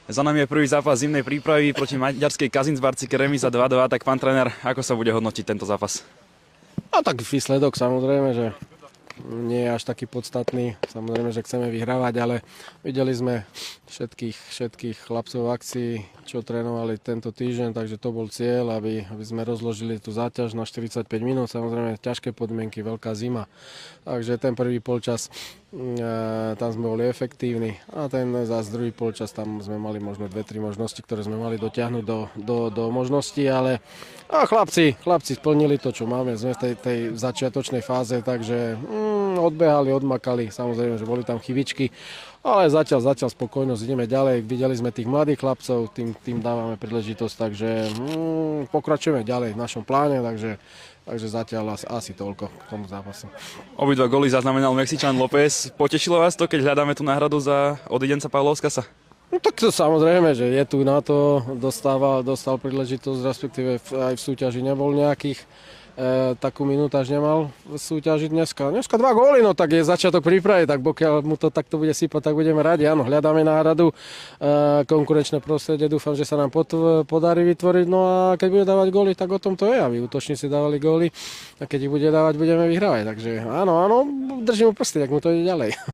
Za nami je prvý zápas zimnej prípravy proti maďarskej Kazincbarcike, remíza 2:2, tak pán tréner, ako sa bude hodnotiť tento zápas? A tak výsledok samozrejme, že nie je až taký podstatný. Samozrejme, že chceme vyhrávať, ale videli sme všetkých chlapcov v akcii, čo trénovali tento týždeň, takže to bol cieľ, aby sme rozložili tú záťaž na 45 minút. Samozrejme, ťažké podmienky, veľká zima. Takže ten prvý polčas tam sme boli efektívni a ten zás druhý polčas tam sme mali možno 2-3 možnosti, ktoré sme mali dotiahnuť do možností, ale chlapci splnili to, čo máme. Sme v tej začiatočnej fáze, takže odbehali, odmakali, samozrejme, že boli tam chybičky, ale zatiaľ spokojnosť, ideme ďalej. Videli sme tých mladých chlapcov, tým dávame príležitosť, takže pokračujeme ďalej v našom pláne, takže zatiaľ asi toľko k tomu zápasu. Obidva góly zaznamenal Mexičan López. Potešilo vás to, keď hľadáme tú náhradu za odidenca Pavla Oskasa? No tak to samozrejme, že je tu na to, dostal príležitosť, respektíve aj v súťaži nebol nejakých, takú minútaž nemal súťažiť dneska. Dneska 2 góly, no tak je začiatok prípravy, tak pokiaľ mu to takto bude sypať, tak budeme radi. Áno, hľadáme náhradu, konkurenčné prostredie, dúfam, že sa nám podarí vytvoriť, no a keď bude dávať góly, tak o tom to je, aby útočníci dávali góly a keď ich bude dávať, budeme vyhrávať. Takže áno, držím mu prsty, tak mu to ide ďalej.